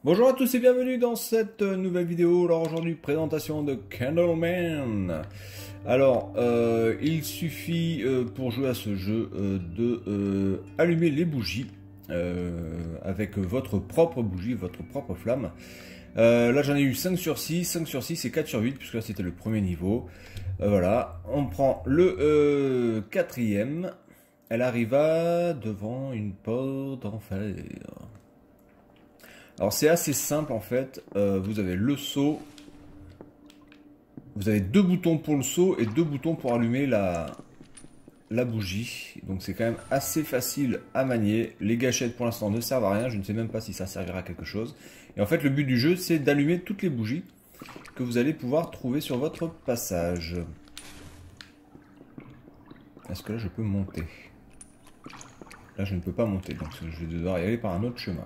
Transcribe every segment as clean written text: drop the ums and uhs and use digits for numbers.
Bonjour à tous et bienvenue dans cette nouvelle vidéo. Alors aujourd'hui, présentation de Candleman. Alors, il suffit pour jouer à ce jeu de allumer les bougies avec votre propre bougie, votre propre flamme. Là j'en ai eu 5 sur 6, 5 sur 6 et 4 sur 8 puisque là c'était le premier niveau. Voilà, on prend le quatrième. Elle arriva devant une porte d'enfer. Alors c'est assez simple en fait, vous avez le seau, vous avez deux boutons pour le seau et deux boutons pour allumer la bougie. Donc c'est quand même assez facile à manier. Les gâchettes pour l'instant ne servent à rien, je ne sais même pas si ça servira à quelque chose. Et en fait le but du jeu c'est d'allumer toutes les bougies que vous allez pouvoir trouver sur votre passage. Est-ce que là je peux monter? Là je ne peux pas monter, donc je vais devoir y aller par un autre chemin.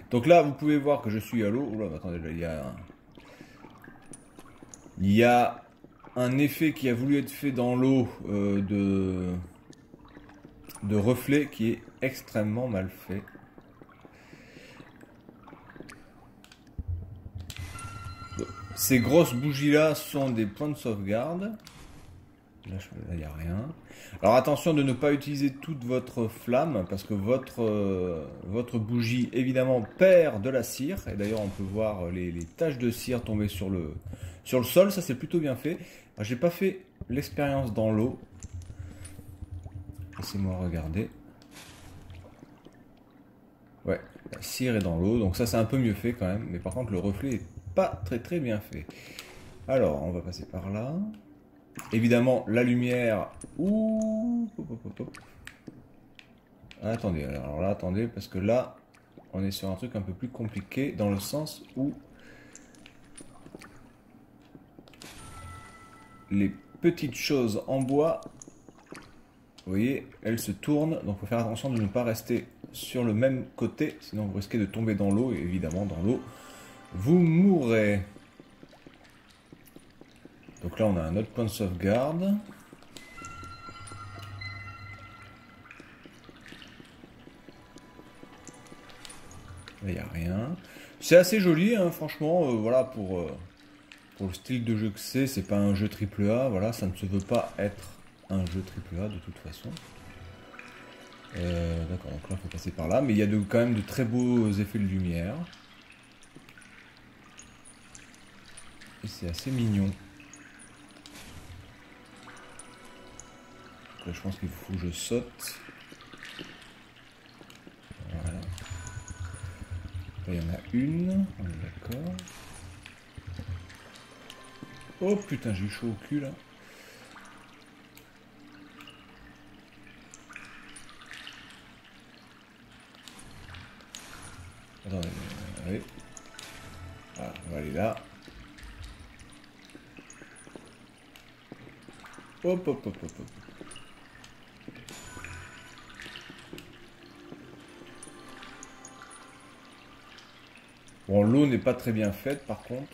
Donc là, vous pouvez voir que je suis à l'eau. Oula, attendez, là, il y a un effet qui a voulu être fait dans l'eau de reflet qui est extrêmement mal fait. Ces grosses bougies-là sont des points de sauvegarde. Là, il n'y a rien. Alors attention de ne pas utiliser toute votre flamme parce que votre bougie évidemment perd de la cire. Et d'ailleurs on peut voir les taches de cire tomber sur le sol. Ça c'est plutôt bien fait. J'ai pas fait l'expérience dans l'eau. Laissez-moi regarder. Ouais, la cire est dans l'eau. Donc ça c'est un peu mieux fait quand même. Mais par contre le reflet est pas très bien fait. Alors on va passer par là. Évidemment, la lumière... Ouh... Attendez, alors là, attendez, parce que là, on est sur un truc un peu plus compliqué, dans le sens où... les petites choses en bois, vous voyez, elles se tournent, donc il faut faire attention de ne pas rester sur le même côté, sinon vous risquez de tomber dans l'eau, et évidemment, dans l'eau, vous mourrez. Donc là on a un autre point de sauvegarde. Là il n'y a rien. C'est assez joli hein, franchement, voilà pour le style de jeu que c'est pas un jeu AAA, voilà, ça ne se veut pas être un jeu AAA de toute façon. D'accord, donc là il faut passer par là, mais il y a quand même de très beaux effets de lumière. Et c'est assez mignon. Là, je pense qu'il faut que je saute. Voilà. Là, il y en a une. On est d'accord. Oh putain, j'ai eu chaud au cul là. Attendez, allez. Ah, on va aller là. Hop, hop, hop, hop, hop. Bon, l'eau n'est pas très bien faite par contre.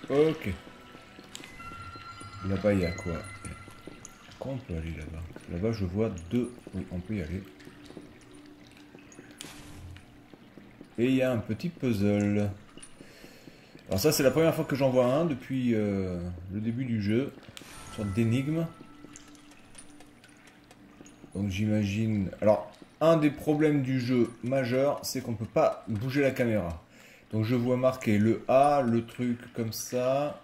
Ok. Là-bas, il y a quoi? Pourquoi on peut aller là-bas? Là-bas, je vois deux. Oui, on peut y aller. Et il y a un petit puzzle. Alors ça, c'est la première fois que j'en vois un depuis le début du jeu. Une sorte d'énigme. Donc j'imagine... Alors, un des problèmes du jeu majeur, c'est qu'on ne peut pas bouger la caméra. Donc je vois marqué le A, le truc comme ça.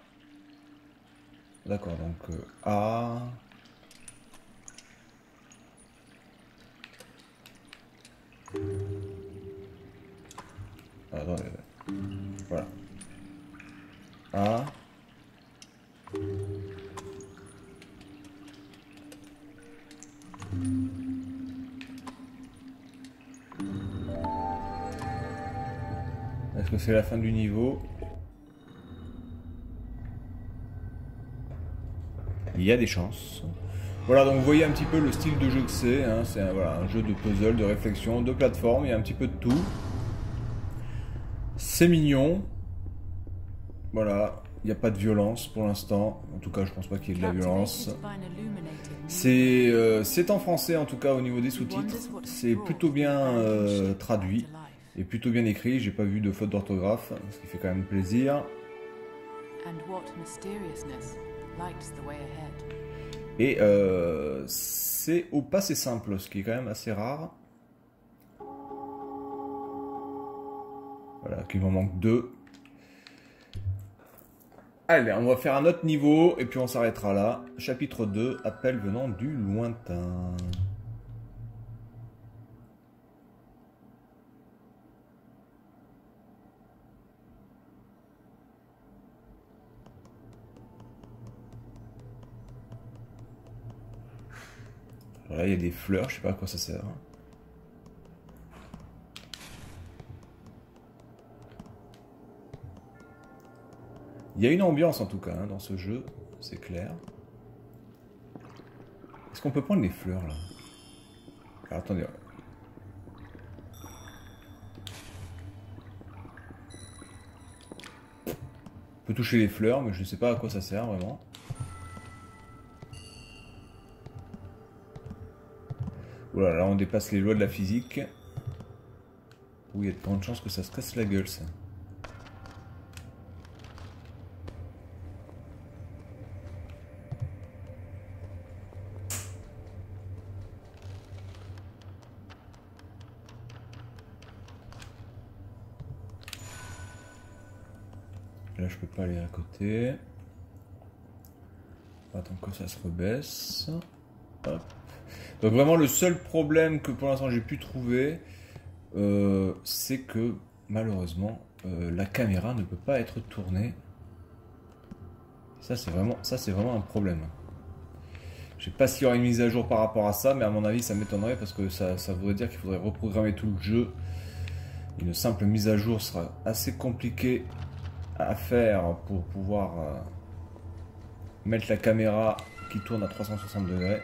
D'accord, donc A... Attendez, voilà. A... Est-ce que c'est la fin du niveau? Il y a des chances. Voilà, donc vous voyez un petit peu le style de jeu que c'est. Hein. C'est un jeu de puzzle, de réflexion, de plateforme. Il y a un petit peu de tout. C'est mignon. Voilà. Il n'y a pas de violence pour l'instant. En tout cas, je pense pas qu'il y ait de la violence. C'est en français, en tout cas, au niveau des sous-titres. C'est plutôt bien traduit et plutôt bien écrit. J'ai pas vu de faute d'orthographe, ce qui fait quand même plaisir. Et c'est au passé simple, ce qui est quand même assez rare. Voilà, qu'il m'en manque 2. Allez, on va faire un autre niveau et puis on s'arrêtera là. Chapitre 2, appel venant du lointain. Voilà, il y a des fleurs, je sais pas à quoi ça sert. Il y a une ambiance en tout cas hein, dans ce jeu, c'est clair. Est-ce qu'on peut prendre les fleurs là? Alors, attendez. On peut toucher les fleurs, mais je ne sais pas à quoi ça sert vraiment. Voilà, là on dépasse les lois de la physique. Oui, il y a de grandes chances que ça se casse la gueule ça. Là je peux pas aller à côté. Attends que ça se rebaisse. Hop. Donc vraiment le seul problème que pour l'instant j'ai pu trouver, c'est que malheureusement la caméra ne peut pas être tournée. Ça c'est vraiment un problème. Je sais pas s'il y aura une mise à jour par rapport à ça, mais à mon avis ça m'étonnerait parce que ça voudrait dire qu'il faudrait reprogrammer tout le jeu. Une simple mise à jour sera assez compliquée à faire pour pouvoir mettre la caméra qui tourne à 360 degrés.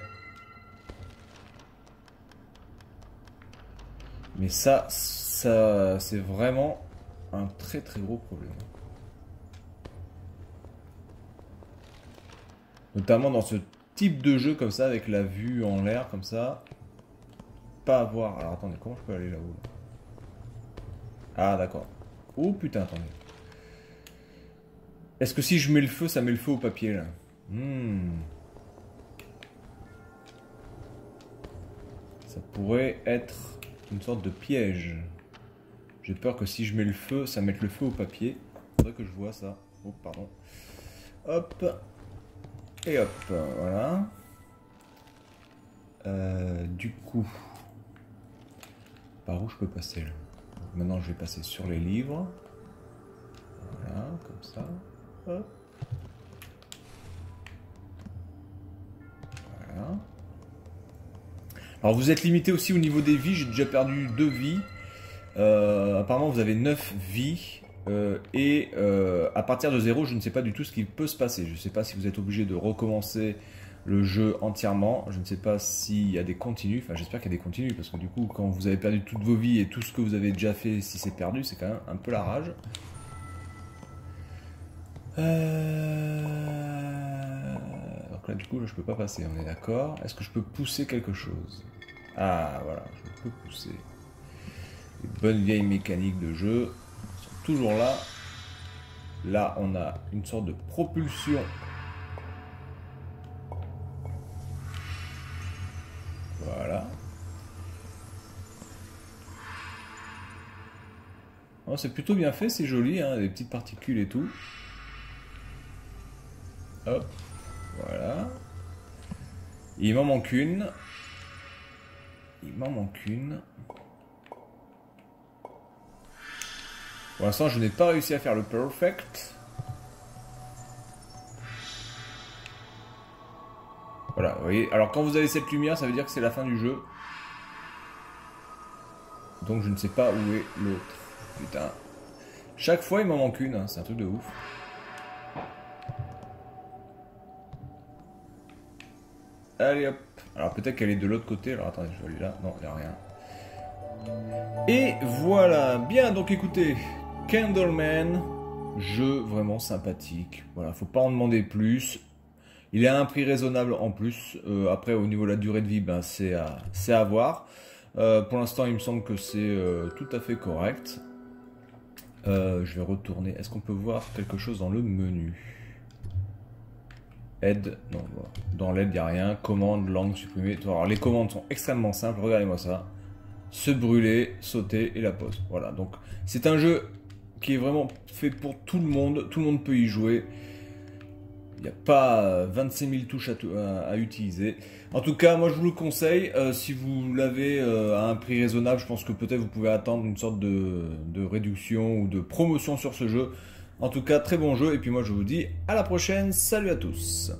Mais ça c'est vraiment un très très gros problème. Notamment dans ce type de jeu comme ça, avec la vue en l'air comme ça. Pas avoir... Alors attendez, comment je peux aller là-haut? Ah d'accord. Oh putain, attendez. Est-ce que si je mets le feu, ça met le feu au papier là? Ça pourrait être une sorte de piège. J'ai peur que si je mets le feu, ça mette le feu au papier. Faudrait que je vois ça. Oh pardon. Hop. Et hop, voilà. Du coup, par où je peux passer là? Maintenant je vais passer sur les livres. Voilà, comme ça. Hop. Voilà. Alors vous êtes limité aussi au niveau des vies, j'ai déjà perdu 2 vies. Apparemment vous avez 9 vies. À partir de 0, je ne sais pas du tout ce qui peut se passer. Je ne sais pas si vous êtes obligé de recommencer le jeu entièrement. Je ne sais pas s'il y a des continues. Enfin, j'espère qu'il y a des continues parce que du coup, quand vous avez perdu toutes vos vies et tout ce que vous avez déjà fait, si c'est perdu, c'est quand même un peu la rage. Donc là, du coup, là, je peux pas passer. On est d'accord. Est-ce que je peux pousser quelque chose? Ah, voilà, je peux pousser. Les bonnes vieilles mécaniques de jeu sont toujours là. Là, on a une sorte de propulsion. Voilà. Oh, c'est plutôt bien fait, c'est joli, hein, des petites particules et tout. Hop, voilà. Il m'en manque une. Il m'en manque une. Pour l'instant, je n'ai pas réussi à faire le perfect. Voilà, vous voyez. Alors, quand vous avez cette lumière, ça veut dire que c'est la fin du jeu. Donc, je ne sais pas où est l'autre. Putain. Chaque fois, il m'en manque une. Hein. C'est un truc de ouf. Allez, hop. Alors, peut-être qu'elle est de l'autre côté. Alors, attendez, je vais aller là. Non, il n'y a rien. Et voilà. Bien, donc écoutez. Candleman, jeu vraiment sympathique. Voilà, faut pas en demander plus. Il est à un prix raisonnable en plus. Après, au niveau de la durée de vie, ben, c'est à voir. Pour l'instant, il me semble que c'est tout à fait correct. Je vais retourner. Est-ce qu'on peut voir quelque chose dans le menu? Aide, non, voilà. Dans l'aide, il n'y a rien. Commande, langue supprimée. Alors, les commandes sont extrêmement simples. Regardez-moi ça. Se brûler, sauter et la pause. Voilà, donc c'est un jeu qui est vraiment fait pour tout le monde. Tout le monde peut y jouer. Il n'y a pas 26 000 touches à utiliser. En tout cas, moi je vous le conseille. Si vous l'avez à un prix raisonnable, je pense que peut-être vous pouvez attendre une sorte de réduction ou de promotion sur ce jeu. En tout cas, très bon jeu. Et puis moi je vous dis à la prochaine. Salut à tous.